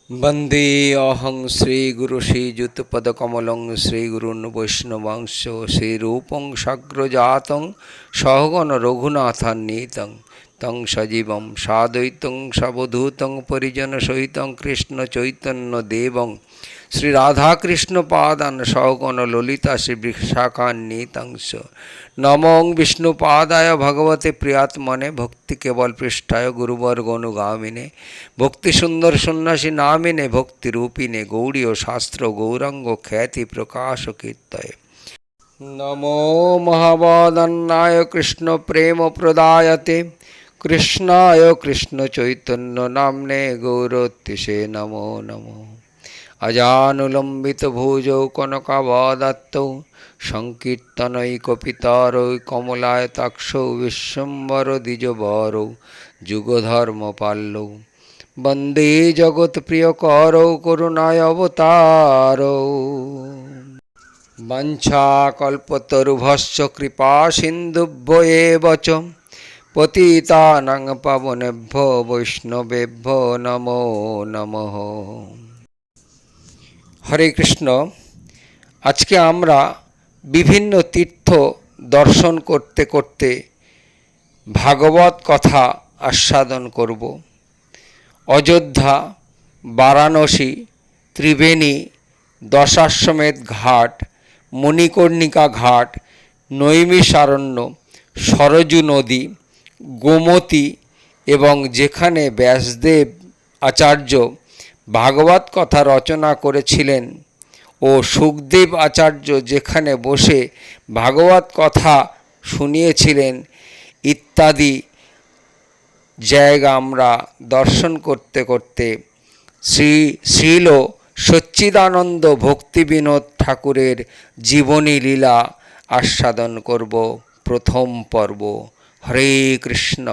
वंदे अहं श्रीगुरु श्रीयुतपदकमलं श्रीगुरून् वैष्णवांश श्रीरूपं साग्रजातं सहगण रघुनाथान्वितं तं सजीवं साद्वैतं सवधूतं परिजनसहितं कृष्णचैतन्यदेवं श्रीराधाकृष्णपादान् सहगण ललिता श्रीविशाखान्वितं नमो विष्णुपादाय भगवते प्रियात्मने भक्ति केवल पृष्ठाय गुरुवर्गनुगामिने भक्ति सुंदर सन्यासी नामिने भक्ति रूपिणे गौड़ीय शास्त्र गौरांग ख्याति प्रकाश कीर्तये नमो महावदन्नाय कृष्ण प्रेम प्रदायते कृष्णाय कृष्ण चैतन्य नामने गौरतिशे नमो नमो अजानुलंबित भुजौ कनकावदात्तौ संकीर्तनैकपितरौ कमलायताक्षौ विश्वम्भर द्विजवरौ जुगधर्मपालौ वंदे जगत्प्रियकरौ करुणाय अवतारौ वंशाकल्पतरुभ्यश्च कृपा सिन्धुभ्यो एव च पतितानां पावनेभ्यो वैष्णवेभ्यो नमो नमः। हरे कृष्ण। आज के आमरा विभिन्न तीर्थ दर्शन करते करते भागवत कथा आस्वादन करब। अयोध्या, वाराणसी, त्रिवेणी, दशाश्वमेध घाट, मणिकर्णिका घाट, नैमिषारण्य, सरजू नदी, गोमती एवं जेखाने व्यासदेव आचार्य भागवत कथा रचना करेছিলেন ও সুখদেব आचार्य যেখানে বসে ভাগবত কথা শুনিয়েছিলেন ইত্যাদি জায়গা আমরা দর্শন করতে করতে শ্রীল সচ্চিদানন্দ ভক্তিবিনোদ ঠাকুরের জীবনী লীলা আস্বাদন করব। প্রথম পর্ব। হরে কৃষ্ণ।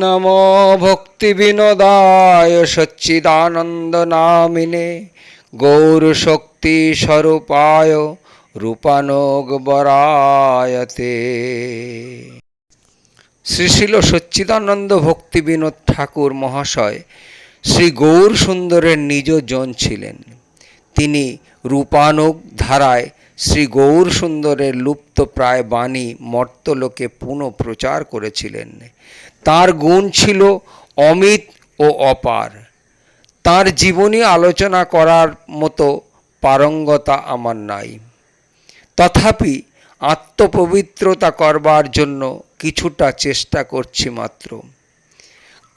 नमो भक्तिविनोदाय सच्चिदानंद नामिने गौरशक्ति स्वरूपाय रूपानुगवरायते। শ্রীশিল সচ্চিদানন্দ ভক্তিবিনোদ ঠাকুর মহাশয় শ্রী গৌর সুন্দরের নিজ জন ছিলেন। তিনি রূপানুগ ধারায় শ্রী গৌর সুন্দরের লুপ্তপ্রায় বাণী মর্তলোকে পুনঃ প্রচার করেছিলেন। তার গুণ ছিল অমিত ও অপার। তার জীবনী আলোচনা করার মতো পারঙ্গতা আমার নাই। তথাপি আত্মপবিত্রতা করবার জন্য কিছুটা চেষ্টা করছি মাত্র।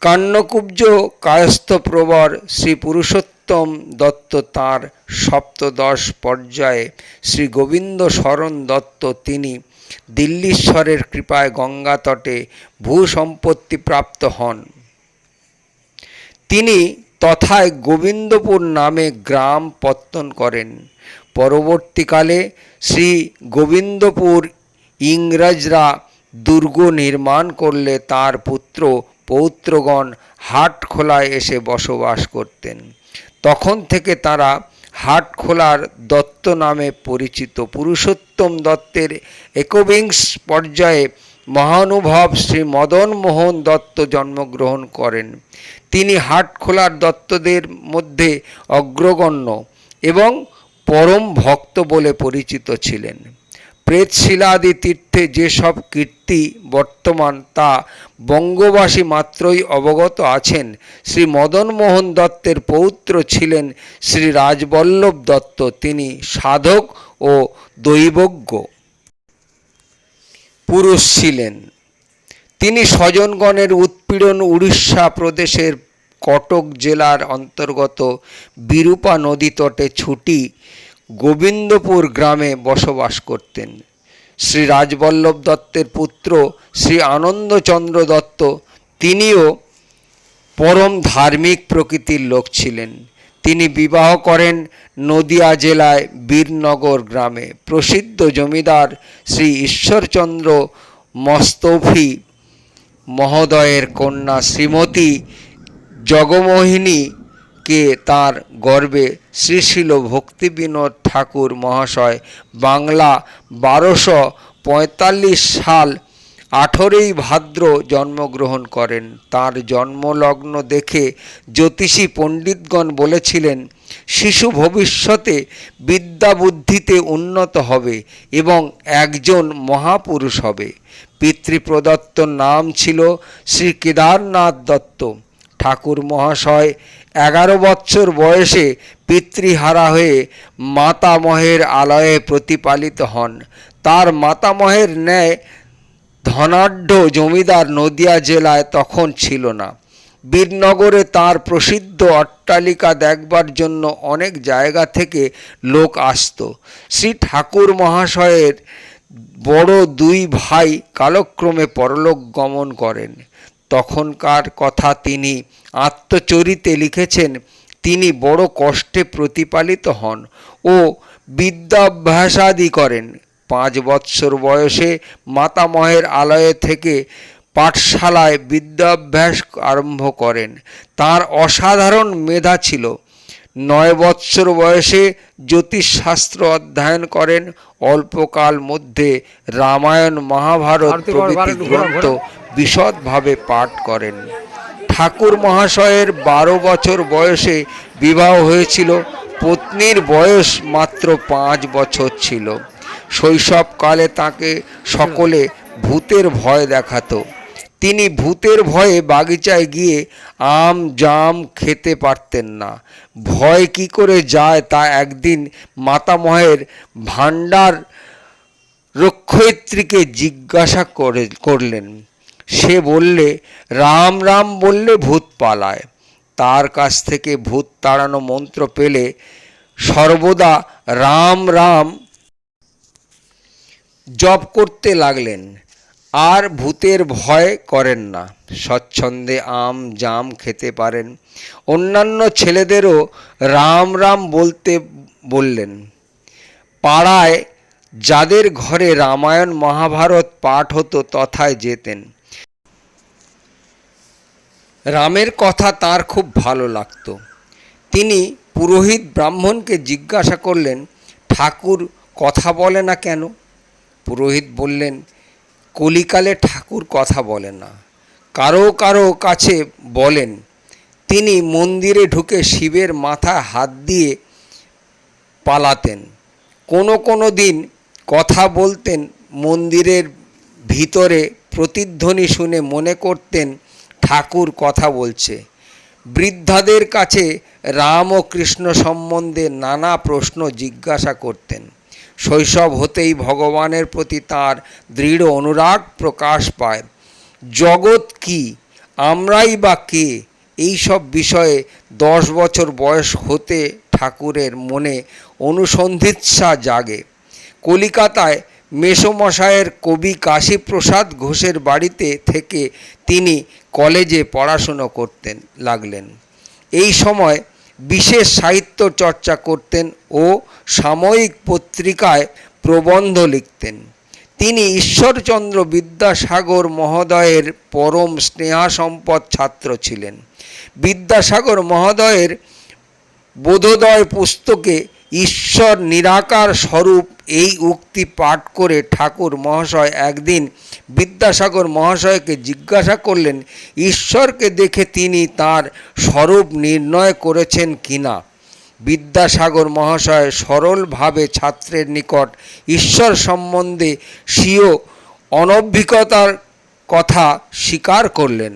কান্নকুব্জ কায়স্থ প্রবর শ্রী পুরুষোত্তম দত্ত তাঁর সপ্তদশ পর্যায়ে শ্রী গোবিন্দ শরণ দত্ত তিনি দিল্লীশ্বরের কৃপায় গঙ্গা তটে ভূসম্পত্তি প্রাপ্ত হন। তিনি তথায় গোবিন্দপুর নামে গ্রাম পত্তন করেন। পরবর্তীকালে শ্রী গোবিন্দপুর ইংরেজরা দুর্গ নির্মাণ করলে তার পুত্র পৌত্রগণ হাটখোলায় এসে বসবাস করতেন। তখন থেকে তারা হাটখোলার দত্ত নামে পরিচিত। পুরুষোত্তম দত্তের একবিংশ পর্যায়ে মহানুভব শ্রী মদন মোহন দত্ত জন্মগ্রহণ করেন। তিনি হাটখোলার দত্তদের মধ্যে অগ্রগণ্য এবং পরম ভক্ত বলে পরিচিত ছিলেন। প্রেতশিলাদি তীর্থে যেসব কীর্তি বর্তমান তা বঙ্গবাসী মাত্রই অবগত আছেন। শ্রী মদন মোহন দত্তের পৌত্র ছিলেন শ্রী রাজবল্লভ দত্ত। তিনি সাধক ও দৈবজ্ঞ পুরুষ ছিলেন। তিনি স্বজনগণের উৎপীড়ন উড়িষ্যা প্রদেশের কটক জেলার অন্তর্গত বিরূপা নদী তটে ছুটি গোবিন্দপুর গ্রামে বসবাস করতেন। শ্রী রাজবল্লভ দত্তের পুত্র শ্রী আনন্দচন্দ্র দত্ত তিনিও পরম ধার্মিক প্রকৃতির লোক ছিলেন। তিনি বিবাহ করেন নদিয়া জেলায় বীরনগর গ্রামে প্রসিদ্ধ জমিদার শ্রী ঈশ্বরচন্দ্র মস্তফি মহোদয়ের কন্যা শ্রীমতী জগমোহিনীকে। তার গর্ভে শ্রীশিল ভক্তিবিনোদ ঠাকুর মহাশয় বাংলা 1245 সাল 18ই ভাদ্র জন্মগ্রহণ করেন। তার জন্মলগ্ন দেখে জ্যোতিষী পণ্ডিতগণ বলেছিলেন, শিশু ভবিষ্যতে বিদ্যা বুদ্ধিতে উন্নত হবে এবং একজন মহাপুরুষ হবে। পিতৃপ্রদত্ত নাম ছিল শ্রী কেদারনাথ দত্ত। ঠাকুর মহাশয় 11 বৎসর বয়সে পিতৃহারা হয়ে মাতামহের আলয়ে প্রতিপালিত হন। তার মাতামহের ন্যায় ধনাঢ্য জমিদার নদিয়া জেলায় তখন ছিল না। বীরনগরে তার প্রসিদ্ধ অট্টালিকা দেখবার জন্য অনেক জায়গা থেকে লোক আসত। শ্রী ঠাকুর মহাশয়ের বড় 2 ভাই কালক্রমে পরলোক গমন করেন। তখনকার কথা তিনি আত্মচরিতে লিখেছেন, তিনি বড় কষ্টে প্রতিপালিত হন ও বিদ্যাভ্যাসাদি করেন। 5 বৎসর বয়সে মাতামহের আলয়ে থেকে পাঠশালায় বিদ্যাভ্যাস আরম্ভ করেন। তার অসাধারণ মেধা ছিল। 9 বৎসর বয়সে জ্যোতিষশাস্ত্র অধ্যয়ন করেন। অল্পকাল মধ্যে রামায়ণ মহাভারত প্রভৃতি গ্রন্থ বিশদভাবে পাঠ করেন। ঠাকুর মহাশয়ের 12 বছর বয়সে বিবাহ হয়েছিল। পত্নীর বয়স মাত্র 5 বছর ছিল। শৈশবকালে তাকে সকলে ভূতের ভয় দেখাতো। তিনি ভূতের ভয়ে বাগিচায় গিয়ে আম জাম খেতে পারতেন না। ভয় কি করে যায় তা একদিন মাতামহের ভাণ্ডার রক্ষয়িত্রীকে জিজ্ঞাসা করলেন। সে বললে, রাম রাম বললে ভূত পালায়। তার কাছ থেকে ভূত তাড়ানো মন্ত্র পেলে সর্বদা রাম রাম জপ করতে লাগলেন, আর ভূতের ভয় করেন না। স্বচ্ছন্দে আম জাম খেতে পারেন। অন্যান্য ছেলেদেরও রাম রাম বলতে বললেন। পাড়ায় যাদের ঘরে রামায়ণ মহাভারত পাঠ হতো তথায় যেতেন। রামের কথা তার খুব ভালো লাগত। তিনি পুরোহিত ব্রাহ্মণকে জিজ্ঞাসা করলেন, ঠাকুর কথা বলে না কেন? পুরোহিত বললেন, কলিকালে ঠাকুর কথা বলে না, কারো কারো কাছে বলেন। তিনি মন্দিরে ঢুকে শিবের মাথায় হাত দিয়ে পালাতেন। কোনো দিন কথা বলতেন, মন্দিরের ভিতরে প্রতিধ্বনি শুনে মনে করতেন ঠাকুর কথা বলছে। বৃদ্ধাদের কাছে রাম ও কৃষ্ণ সম্বন্ধে নানা প্রশ্ন জিজ্ঞাসা করতেন। শৈশব হতেই ভগবানের প্রতি তাঁর দৃঢ় অনুরাগ প্রকাশ পায়। জগৎ কি, আমরাই বা কে, এইসব বিষয়ে 10 বছর বয়স হতে ঠাকুরের মনে অনুসন্ধিৎসা জাগে। কলিকাতায় মেসোমশায়ের কবি কাশীপ্রসাদ ঘোষের বাড়িতে থেকে তিনি কলেজে পড়াশুনো করতেন লাগলেন। এই সময় বিশেষ সাহিত্য চর্চা করতেন ও সাময়িক পত্রিকায় প্রবন্ধ লিখতেন। তিনি ঈশ্বরচন্দ্র বিদ্যাসাগর মহোদয়ের পরম স্নেহাসম্পদ ছাত্র ছিলেন। বিদ্যাসাগর মহোদয়ের বোধোদয় পুস্তকে ঈশ্বর নিরাকার স্বরূপ এই উক্তি পাঠ করে ঠাকুর মহাশয় একদিন বিদ্যাসাগর মহাশয়কে জিজ্ঞাসা করলেন, ঈশ্বরকে দেখে তিনি তার স্বরূপ নির্ণয় করেছেন কিনা। বিদ্যাসাগর মহাশয় সরলভাবে ছাত্রের নিকট ঈশ্বর সম্বন্ধে স্বীয় অনভিজ্ঞতার কথা স্বীকার করলেন।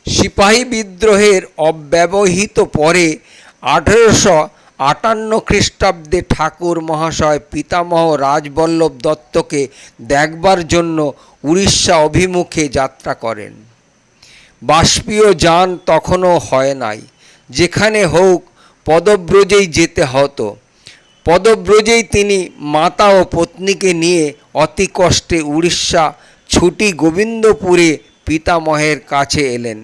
সিপাহী বিদ্রোহের অব্যবহিত পরে 1858 খ্রিস্টাব্দে ঠাকুর মহাশয় পিতামহ রাজবল্লভ দত্তকে দেখবার জন্য উড়িষ্যা অভিমুখে যাত্রা করেন। বাষ্পীয় যান তখনও হয় নাই। যেখানে হোক পদব্রজেই যেতে হতো। পদব্রজেই তিনি মাতা ও পত্নীকে নিয়ে অতি কষ্টে উড়িষ্যা ছুটি গোবিন্দপুরে পিতামহের কাছে এলেন।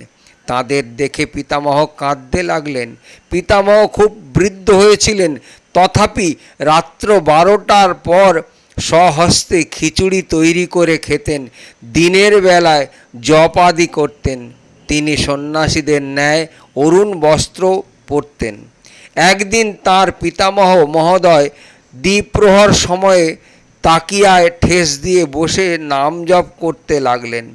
তাদের দেখে পিতামহ কাঁদতে লাগলেন। পিতামহ খুব বৃদ্ধ হয়েছিলেন, তথাপি রাত্র 12টার পর স্বহস্তে খিচুড়ি তৈরি করে খেতেন। দিনের বেলায় জপ আদি করতেন। তিনি সন্ন্যাসীদের ন্যায় অরুণ বস্ত্র পরতেন। একদিন তার পিতামহ মহোদয় দ্বিপ্রহর সময়ে তাকিয়ায় ঠেস দিয়ে বসে নাম জপ করতে লাগলেন।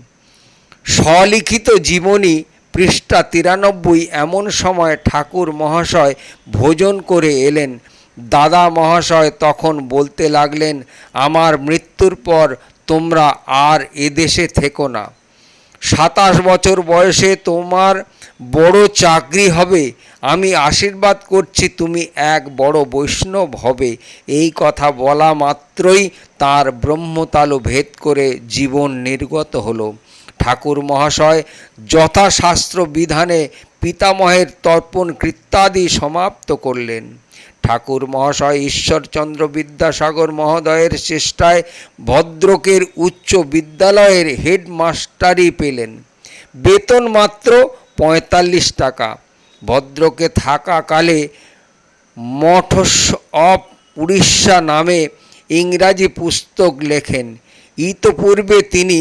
স্বলিখিত জীবনী পৃষ্ঠা 93। এমন সময় ঠাকুর মহাশয় ভোজন করে এলেন। দাদা মহাশয় তখন বলতে লাগলেন, আমার মৃত্যুর পর তোমরা আর এদেশে থেকো না। 27 বছর বয়সে তোমার বড় চাকরি হবে। আমি আশীর্বাদ করছি তুমি এক বড় বৈষ্ণব হবে। এই কথা বলা মাত্রই তার ব্রহ্মতালু ভেদ করে জীবন নির্গত হলো। ঠাকুর মহাশয় যথাশাস্ত্র বিধানে পিতামহের তর্পণ কৃত্যাদি সমাপ্ত করলেন। ঠাকুর মহাশয় ঈশ্বরচন্দ্র বিদ্যাসাগর মহোদয়ের চেষ্টায় ভদ্রকের উচ্চ বিদ্যালয়ের হেডমাস্টারি পেলেন। বেতন মাত্র 45 টাকা। ভদ্রকে থাকাকালে মঠস অফ উড়িষ্যা নামে ইংরাজি পুস্তক লেখেন। ইতপূর্বে তিনি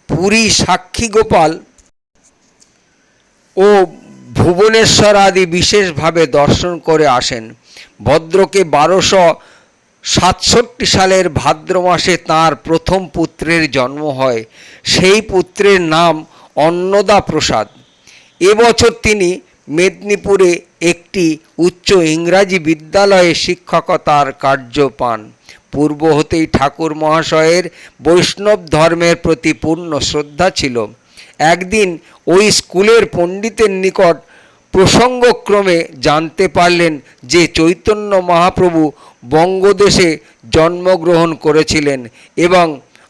পুরী, সাক্ষীগোপাল ও ভুবনেশ্বর আদি বিশেষভাবে দর্শন করে আসেন। ভদ্রকে 1267 সালের ভাদ্র মাসে তাঁর প্রথম পুত্রের জন্ম হয়। সেই পুত্রের নাম অন্নদা প্রসাদ। এবছর তিনি মেদিনীপুরে একটি উচ্চ ইংরাজি বিদ্যালয়ে শিক্ষকতার কার্য পান। পূর্ব হতেই ঠাকুর মহাশয়ের বৈষ্ণব ধর্মের প্রতি পূর্ণ শ্রদ্ধা ছিল। একদিন ওই স্কুলের পণ্ডিতের নিকট প্রসঙ্গক্রমে জানতে পারলেন যে চৈতন্য মহাপ্রভু বঙ্গদেশে জন্মগ্রহণ করেছিলেন এবং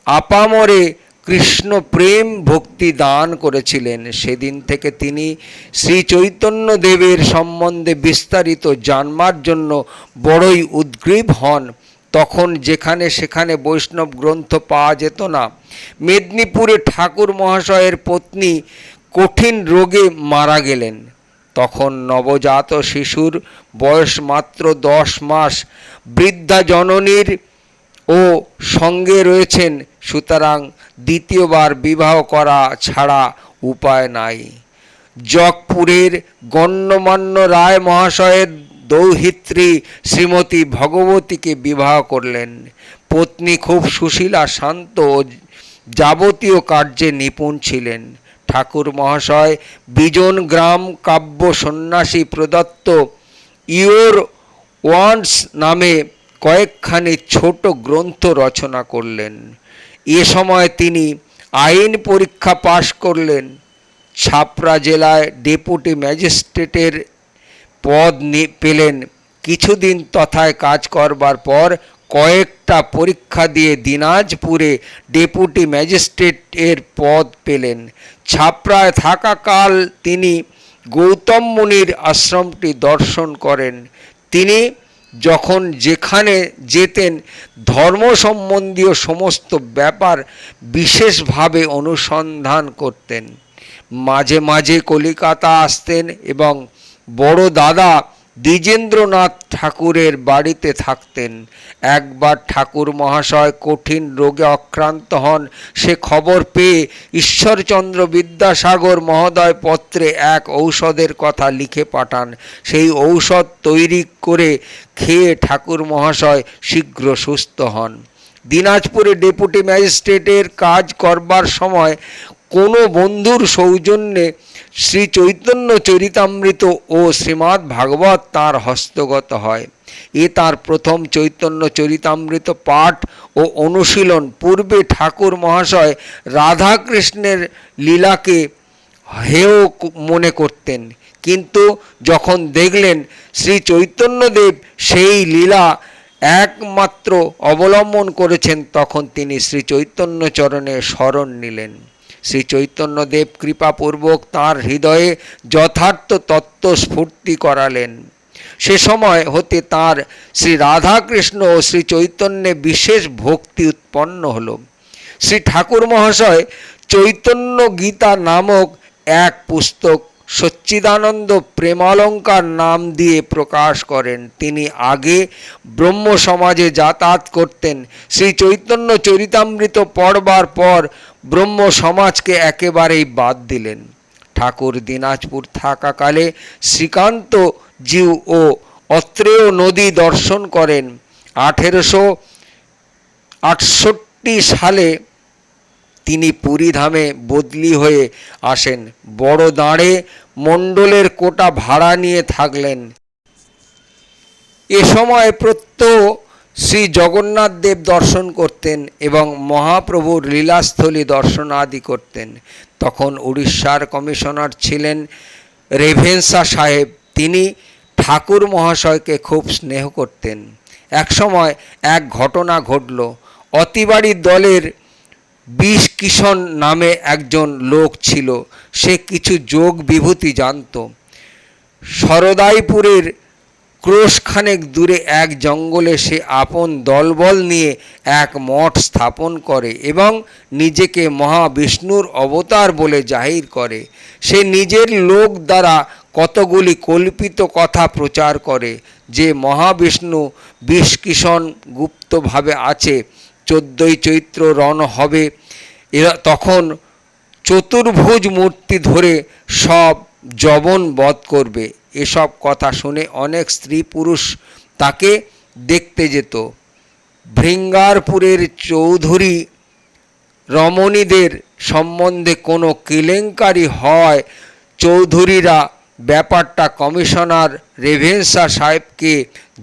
আপামরে কৃষ্ণ প্রেম ভক্তি দান করেছিলেন। সেদিন থেকে তিনি শ্রী চৈতন্য দেবের সম্বন্ধে বিস্তারিত জানবার জন্য বড়ই উদ্গ্রীব হন। তখন যেখানে সেখানে বৈষ্ণব গ্রন্থ পাওয়া যেত না। মেদিনীপুরে ঠাকুর মহাশয়ের পত্নী কঠিন রোগে মারা গেলেন। তখন নবজাত শিশুর বয়স মাত্র 10 মাস। বৃদ্ধা জননীর ও সঙ্গে রয়েছেন, সুতরাং দ্বিতীয়বার বিবাহ করা ছাড়া উপায় নাই। জগপুরের গণ্যমান্য রায় মহাশয়ের দৌহিত্রী শ্রীমতী ভগবতীকে বিবাহ করলেন। পত্নী খুব সুশীলা, শান্ত ও যাবতীয় কার্যে নিপুণ ছিলেন। ঠাকুর মহাশয় বিজন গ্রাম কাব্য সন্ন্যাসী প্রদত্ত ইওর ওয়ান্স নামে কয়েকখানি ছোট গ্রন্থ রচনা করলেন। এ সময় তিনি আইন পরীক্ষা পাশ করলেন। ছাপড়া জেলায় ডেপুটি ম্যাজিস্ট্রেটের পদ পেলেন। কিছুদিন তথায় কাজ করবার পর কয়েকটা পরীক্ষা দিয়ে দিনাজপুরে ডেপুটি ম্যাজিস্ট্রেটের পদ পেলেন। ছাপড়ায় থাকাকাল তিনি গৌতম মুনির আশ্রমটি দর্শন করেন। তিনি যখন যেখানে যেতেন ধর্ম সম্বন্ধীয় সমস্ত ব্যাপার বিশেষভাবে অনুসন্ধান করতেন। মাঝে মাঝে কলিকাতা আসতেন এবং বড় দাদা দ্বিজেন্দ্রনাথ ঠাকুরের বাড়িতে থাকতেন। একবার ঠাকুর মহাশয় কঠিন রোগে আক্রান্ত হন। সে খবর পেয়ে ঈশ্বরচন্দ্র বিদ্যাসাগর মহোদয় পত্রে এক ঔষধের কথা লিখে পাঠান। সেই ঔষধ তৈরি করে খেয়ে ঠাকুর মহাশয় শীঘ্র সুস্থ হন। দিনাজপুরে ডেপুটি ম্যাজিস্ট্রেটের কাজ করবার সময় কোনো বন্ধুর সৌজন্যে শ্রী চৈতন্য চরিতামৃত ও শ্রীমদ্ ভাগবত তাঁর হস্তগত হয়। এ তাঁর প্রথম চৈতন্য চরিতামৃত পাঠ ও অনুশীলন। পূর্বে ঠাকুর মহাশয় রাধাকৃষ্ণের লীলাকে হেয় মনে করতেন, কিন্তু যখন দেখলেন শ্রী চৈতন্যদেব সেই লীলা একমাত্র অবলম্বন করেছেন, তখন তিনি শ্রী চৈতন্য চরণে শরণ নিলেন। শ্রী চৈতন্যদেব কৃপাপূর্বক তাঁর হৃদয়ে যথার্থ তত্ত্ব স্ফূর্তি করালেন। সে সময় হতে তাঁর শ্রী রাধাকৃষ্ণ ও শ্রী চৈতন্যে বিশেষ ভক্তি উৎপন্ন হল। শ্রী ঠাকুর মহাশয় চৈতন্য গীতা নামক এক পুস্তক সচ্চিদানন্দ প্রেমালঙ্কার নাম দিয়ে প্রকাশ করেন। তিনি আগে ব্রহ্ম সমাজে যাতায়াত করতেন। শ্রী চৈতন্য চরিতামৃত পড়বার পর ব্রহ্ম সমাজকে একেবারেই বাদ দিলেন। ঠাকুর দিনাজপুর থাকাকালে শ্রীকান্ত জিউ ও অত্রেয় নদী দর্শন করেন। 68 সালে তিনি পুরীধামে বদলি হয়ে আসেন। বড় দাঁড়ে মণ্ডলের কোটা ভাড়া নিয়ে থাকলেন। এ সময় প্রত্যহ শ্রী জগন্নাথ দেব দর্শন করতেন এবং মহাপ্রভুর লীলাস্থলী দর্শনাদি করতেন। তখন উড়িষ্যার কমিশনার ছিলেন রেভেনশা সাহেব। তিনি ঠাকুর মহাশয়কে খুব স্নেহ করতেন। একসময় এক ঘটনা ঘটল। অতিবাড়ি দলের বিষকিশন নামে একজন লোক ছিল। সে কিছু যোগ বিভূতি জানত। সরদাইপুরের ক্রোশখানেক দূরে এক জঙ্গলে সে আপন দলবল নিয়ে এক মঠ স্থাপন করে এবং নিজেকে মহাবিষ্ণুর অবতার বলে জাহির করে। সে নিজের লোক দ্বারা কতগুলি কল্পিত কথা প্রচার করে যে মহাবিষ্ণু বিষকিশন গুপ্তভাবে আছে। 14ই চৈত্র রণ হবে, এরা তখন চতুর্ভুজ মূর্তি ধরে সব যবন বধ করবে। এসব কথা শুনে অনেক স্ত্রী পুরুষ তাকে দেখতে যেত। ভৃঙ্গারপুরের চৌধুরী রমণীদের সম্বন্ধে কোনো কেলেঙ্কারি হয় চৌধুরীরা ব্যাপারটা কমিশনার রেভেনশা সাহেবকে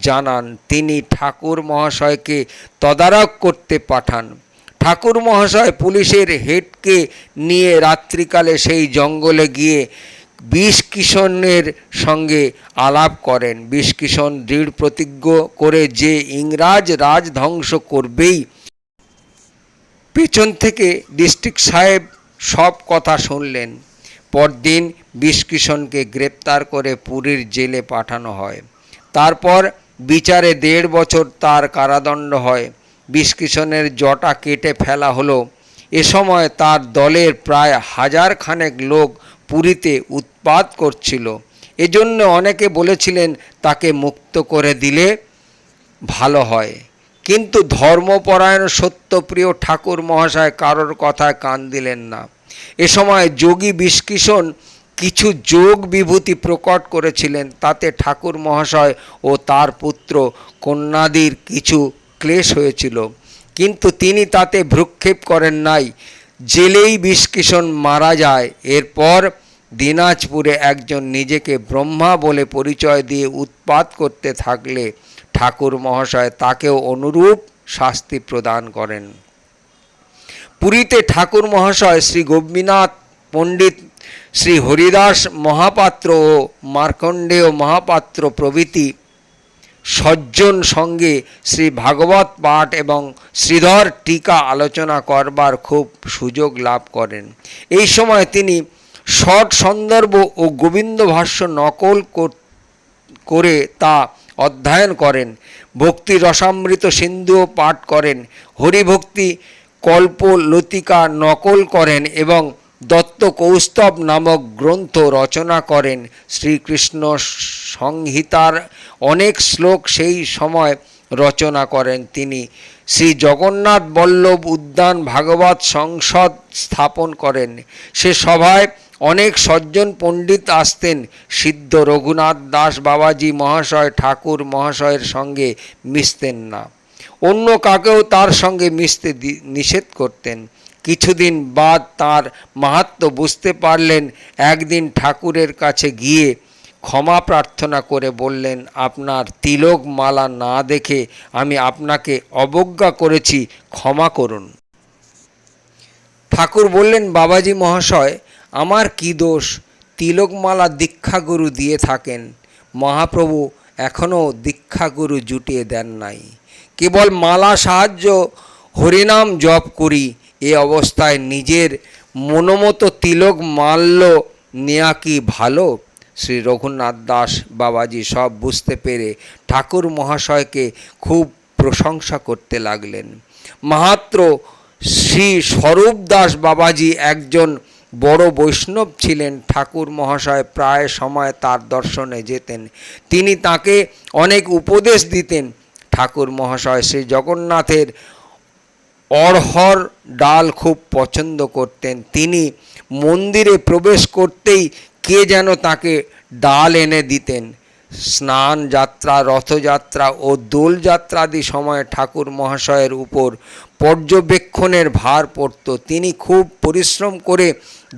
জানান। তিনি ঠাকুর মহাশয়কে তদারক করতে পাঠান। ঠাকুর মহাশয় পুলিশের হেডকে নিয়ে রাত্রিকালে সেই জঙ্গলে গিয়ে বিষকিশনের সঙ্গে আলাপ করেন। বিষকিশন দৃঢ় প্রতিজ্ঞ করে যে ইংরাজ রাজ ধ্বংস করবেই। পেছন থেকে ডিস্ট্রিক্ট সাহেব সব কথা শুনলেন। পরদিন বিষকিশনকে গ্রেপ্তার করে পুরীর জেলে পাঠানো হয়। তারপর বিচারে 1.5 বছর তার কারাদণ্ড হয়। বিষকিশনের জটা কেটে ফেলা হলো। এ সময় তার দলের প্রায় 1000 খানেক লোক পুরীতে উৎপাত করছিল। এজন্য অনেকে বলেছিলেন তাকে মুক্ত করে দিলে ভালো হয়। কিন্তু ধর্মপরায়ণ সত্যপ্রিয় ঠাকুর মহাশয় কারোর কথায় কান দিলেন না। এ সময় যোগী বিষকিশন কিছু যোগ বিভূতি প্রকট করেছিলেন। তাতে ঠাকুর মহাশয় ও তার পুত্র কন্যাদির কিছু ক্লেশ হয়েছিল, কিন্তু তিনি তাতে ভ্রুক্ষেপ করেন নাই। জেলেই বিষকিশন মারা যায়। এরপর দিনাজপুরে একজন নিজেকে ব্রহ্মা বলে পরিচয় দিয়ে উৎপাত করতে থাকলে ঠাকুর মহাশয় তাকেও অনুরূপ শাস্তি প্রদান করেন। পুরীতে ঠাকুর মহাশয় শ্রী গোপীনাথ পণ্ডিত, শ্রী হরিদাস মহাপাত্র ও মার্কণ্ডেয় মহাপাত্র প্রভৃতি সজ্জন সঙ্গে শ্রী ভাগবত পাঠ এবং শ্রীধর টিকা আলোচনা করবার খুব সুযোগ লাভ করেন। এই সময় তিনি ষট সন্দর্ভ ও গোবিন্দ ভাষ্য নকল করে তা অধ্যয়ন করেন। ভক্তি রসামৃত সিন্ধুও পাঠ করেন। হরিভক্তি কল্পলতিকা নকল করেন এবং দত্ত কৌস্তব নামক গ্রন্থ রচনা করেন। শ্রীকৃষ্ণ সংহিতার অনেক শ্লোক সেই সময় রচনা করেন তিনি। শ্রী জগন্নাথ বল্লভ উদ্যান ভাগবত সংসদ স্থাপন করেন। সে সভায় অনেক সজ্জন পণ্ডিত আসতেন। সিদ্ধ রঘুনাথ দাস বাবাজি মহাশয় ঠাকুর মহাশয়ের সঙ্গে মিশতেন না। অন্য কাকেও তার সঙ্গে মিশতে নিষেধ করতেন। কিছুদিন বাদ তার মাহাত্ম্য বুঝতে পারলেন। একদিন ঠাকুরের কাছে গিয়ে ক্ষমা প্রার্থনা করে বললেন, আপনার তিলক মালা না দেখে আমি আপনাকে অবজ্ঞা করেছি, ক্ষমা করুন। ঠাকুর বললেন, বাবাজি মহাশয়, আমার কি দোষ? তিলকমালা দীক্ষাগুরু দিয়ে থাকেন। মহাপ্রভু এখনও দীক্ষাগুরু জুটিয়ে দেন নাই। কেবল মালা সাহায্য হরিনাম জপ করি। এ অবস্থায় নিজের মনোমতো তিলক মাল্য নেয়া কি ভালো? শ্রী রঘুনাথ দাস বাবাজি সব বুঝতে পেরে ঠাকুর মহাশয়কে খুব প্রশংসা করতে লাগলেন। মাহাত্র শ্রী স্বরূপ দাস বাবাজি একজন বড় বৈষ্ণব ছিলেন। ঠাকুর মহাশয় প্রায় সময় তার দর্শনে যেতেন। তিনি তাকে অনেক উপদেশ দিতেন। ঠাকুর মহাশয় শ্রী জগন্নাথের অড়হর ডাল খুব পছন্দ করতেন। তিনি মন্দিরে প্রবেশ করতেই কে যেন তাকে ডাল এনে দিতেন। স্নান যাত্রা, রথযাত্রা ও দোলযাত্রাদি সময়ে ঠাকুর মহাশয়ের উপর পর্যবেক্ষণের ভার পড়ত। তিনি খুব পরিশ্রম করে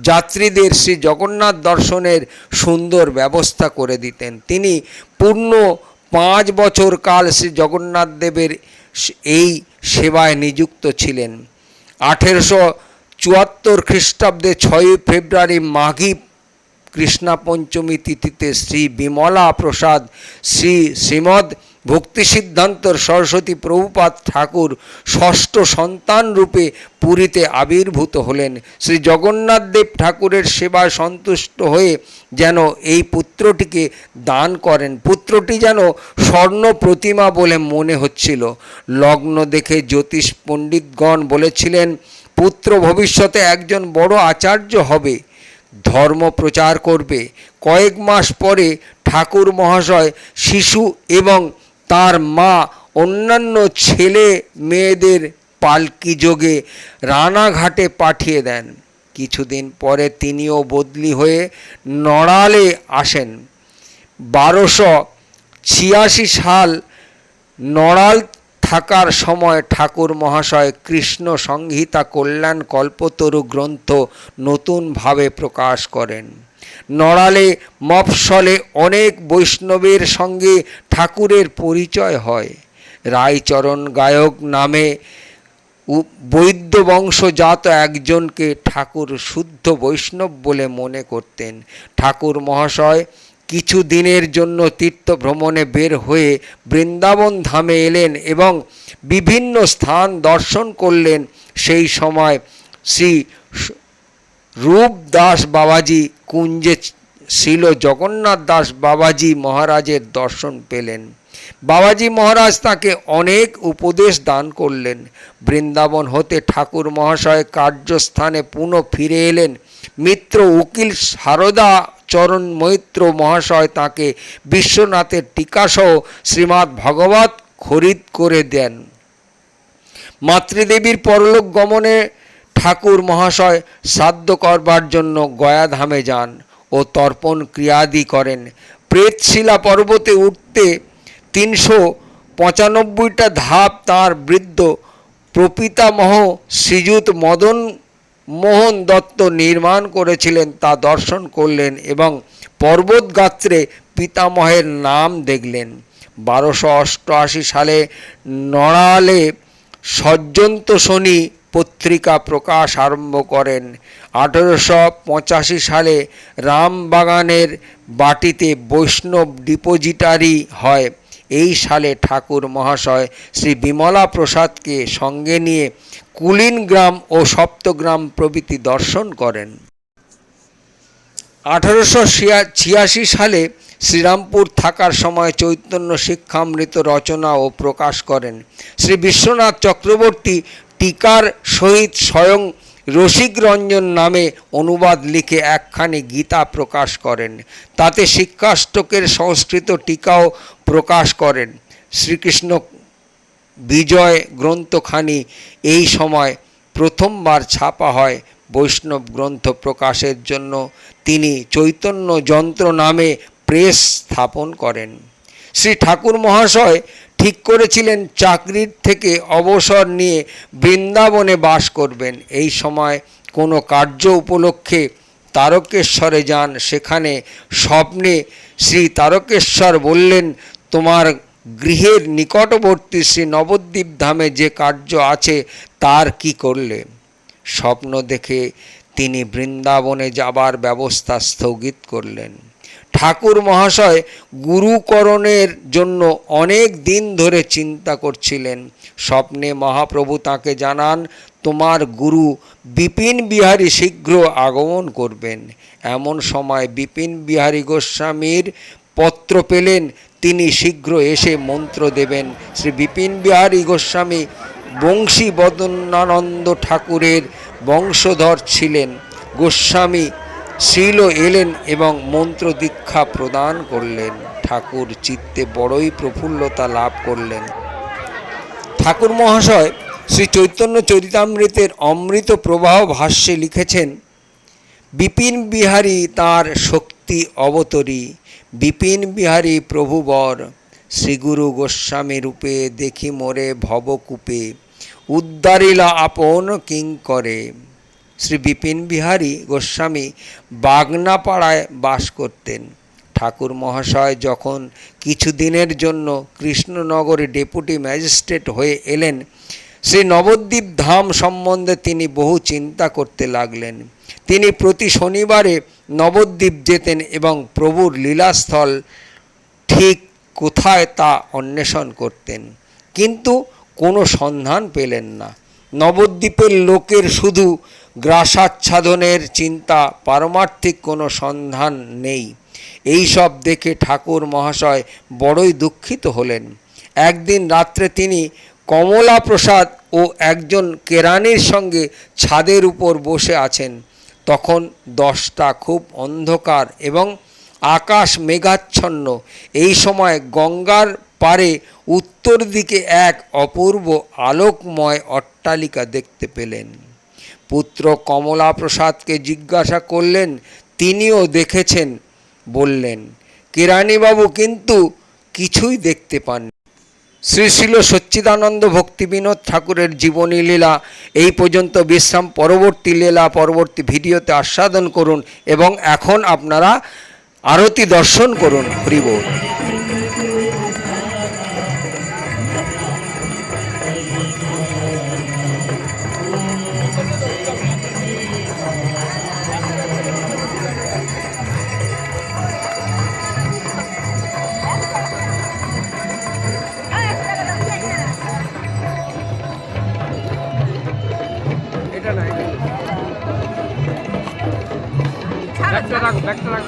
যাত্রীদের শ্রী জগন্নাথ দর্শনের সুন্দর ব্যবস্থা করে দিতেন। তিনি পূর্ণ 5 বছর কাল শ্রী জগন্নাথ দেবের এই সেবায় নিযুক্ত ছিলেন। 1874 খ্রিস্টাব্দে 6 ফেব্রুয়ারি মাঘী কৃষ্ণা পঞ্চমী তিথিতে শ্রী বিমলা প্রসাদ শ্রীমদ ভক্তিসিদ্ধান্ত সরস্বতী প্রভুপাদ ঠাকুর ষষ্ঠ সন্তান রূপে পুরীতে আবির্ভূত হলেন। শ্রী জগন্নাথ দেব ঠাকুরের সেবায় সন্তুষ্ট হয়ে যেন এই পুত্রটিকে দান করেন। পুত্রটি যেন স্বর্ণ প্রতিমা বলে মনে হচ্ছিল। লগ্ন দেখে জ্যোতিষ পণ্ডিতগণ বলেছিলেন, পুত্র ভবিষ্যতে একজন বড় আচার্য হবে, ধর্ম প্রচার করবে। কয়েক মাস পরে ঠাকুর মহাশয় শিশু এবং তার মা অন্যান্য ছেলে মেয়েদের পালকি যোগে রানাঘাটে পাঠিয়ে দেন। কিছুদিন পরে তিনিও বদলি হয়ে নড়ালে আসেন। 1286 সাল নড়াল থাকার সময় ঠাকুর মহাশয় কৃষ্ণ সংহিতা কল্যাণ কল্পতরু গ্রন্থ নতুনভাবে প্রকাশ করেন। নড়ালে মফস্বলে অনেক বৈষ্ণবের সঙ্গে ঠাকুরের পরিচয় হয়। রায়চরণ গায়ক নামে বৈদ্য বংশজাত একজনকে ঠাকুর শুদ্ধ বৈষ্ণব বলে মনে করতেন। ঠাকুর মহাশয় কিছু দিনের জন্য তীর্থ ভ্রমণে বের হয়ে বৃন্দাবন ধামে এলেন এবং বিভিন্ন স্থান দর্শন করলেন। সেই সময় শ্রী রূপদাস বাবাজি কুঞ্জে ছিল জগন্নাথ দাস বাবাজি মহারাজের দর্শন পেলেন। বাবাজি মহারাজ তাকে অনেক উপদেশ দান করলেন। বৃন্দাবন হতে ঠাকুর মহাশয় কার্যস্থানে পুনঃ ফিরে এলেন। মিত্র উকিল সারদা চরণ মৈত্র মহাশয় তাকে বিশ্বনাথের টিকাসহ শ্রীমদ্ ভাগবত খরিদ করে দেন। মাতৃদেবীর পরলোক গমনে ঠাকুর মহাশয় শ্রাদ্ধ করবার জন্য গয়াধামে যান ও তর্পণ ক্রিয়াদি করেন। প্রেতশিলা পর্বতে উঠতে 395টা ধাপ তাঁর বৃদ্ধ প্রপিতামহ শ্রীযুত মদন মোহন দত্ত নির্মাণ করেছিলেন, তা দর্শন করলেন এবং পর্বত গাত্রে পিতামহের নাম দেখলেন। 1288 সালে নড়ালে সজ্জন্তোষণী পত্রিকা প্রকাশ আরম্ভ করেন। 1885 সালে রামবাগানের বাটিতে বৈষ্ণব ডিপোজিটারি হয়। এই সালে ঠাকুর মহাশয় শ্রী বিমলা প্রসাদকে সঙ্গে নিয়ে কুলিন গ্রাম ও সপ্তগ্রাম প্রভৃতি দর্শন করেন। 1886 সালে শ্রীরামপুর থাকার সময় চৈতন্য শিক্ষামৃত রচনা ও প্রকাশ করেন। শ্রী বিশ্বনাথ চক্রবর্তী টিকার সহিত স্বয়ং রসিক রঞ্জন নামে অনুবাদ লিখে একখানি গীতা প্রকাশ করেন। তাতে শিক্ষাষ্টকের সংস্কৃত টিকাও প্রকাশ করেন। শ্রীকৃষ্ণ বিজয় গ্রন্থখানি এই সময় প্রথমবার ছাপা হয়। বৈষ্ণব গ্রন্থ প্রকাশের জন্য তিনি চৈতন্য যন্ত্র নামে প্রেস স্থাপন করেন। শ্রী ঠাকুর মহাশয় ঠিক করেছিলেন চাকরির থেকে অবসর নিয়ে বৃন্দাবনে বাস করবেন। এই সময় কোনো কার্য উপলক্ষে তারকেশ্বরে যান। সেখানে স্বপ্নে শ্রী তারকেশ্বর বললেন, তোমার গৃহের নিকটবর্তী শ্রী নবদ্বীপ ধামে যে কার্য আছে তার কি করলে? স্বপ্ন দেখে তিনি বৃন্দাবনে যাবার ব্যবস্থা স্থগিত করলেন। ঠাকুর মহাশয় গুরুকরণের জন্য অনেক দিন ধরে চিন্তা করছিলেন। স্বপ্নে মহাপ্রভু তাকে জানান, তোমার গুরু বিপিন বিহারী শীঘ্র আগমন করবেন। এমন সময় বিপিন বিহারী গোস্বামীর পত্র পেলেন, তিনি শীঘ্র এসে মন্ত্র দেবেন। শ্রী বিপিন বিহারী গোস্বামী বংশী বদনানন্দ ঠাকুরের বংশধর ছিলেন। গোস্বামী শ্রীল এলেন এবং মন্ত্র দীক্ষা প্রদান করলেন। ঠাকুর চিত্তে বড়ই প্রফুল্লতা লাভ করলেন। ঠাকুর মহাশয় শ্রী চৈতন্য চরিতামৃতের অমৃত প্রবাহ ভাষ্যে লিখেছেন, বিপিন বিহারী তাঁর শক্তি অবতরী, বিপিন বিহারী প্রভুবর, শ্রীগুরু গোস্বামী রূপে দেখি মোরে ভবকূপে, উদ্ধারিলা আপন কিঙ্করে। শ্রী বিপিন বিহারী গোস্বামী বাগনাপাড়ায় বাস করতেন। ঠাকুর মহাশয় যখন কিছুদিনের জন্য কৃষ্ণনগরে ডেপুটি ম্যাজিস্ট্রেট হয়ে এলেন, শ্রী নবদ্বীপ ধাম সম্বন্ধে তিনি বহু চিন্তা করতে লাগলেন। তিনি প্রতি শনিবারে নবদ্বীপ যেতেন এবং প্রভুর লীলাস্থল ঠিক কোথায় তা অন্বেষণ করতেন, কিন্তু কোনো সন্ধান পেলেন না। নবদ্বীপের লোকের শুধু গ্রাসাচ্ছাদনের চিন্তা, পারমার্থিক কোনো সন্ধান নেই। এই সব দেখে ঠাকুর মহাশয় বড়ই দুঃখিত হলেন। একদিন রাত্রে তিনি কমলা প্রসাদ ও একজন কেরানির সঙ্গে ছাদের উপর বসে আছেন। তখন 10টা, খুব অন্ধকার এবং আকাশ মেঘাচ্ছন্ন। এই সময় গঙ্গার পারে উত্তর দিকে এক অপূর্ব আলোকময় অট্টালিকা দেখতে পেলেন। পুত্র কমলা প্রসাদকে জিজ্ঞাসা করলেন, তিনিও দেখেছেন বললেন। কেরানিবাবু কিন্তু কিছুই দেখতে পাননি। শ্রী শ্রীল সচ্চিদানন্দ ভক্তি বিনোদ ঠাকুরের জীবনী লীলা এই পর্যন্ত বিশ্রাম। পরবর্তী লীলা পরবর্তী ভিডিওতে আস্বাদন করুন এবং এখন আপনারা আরতি দর্শন করুন। হরি বল। ব্যাগটা রাখ।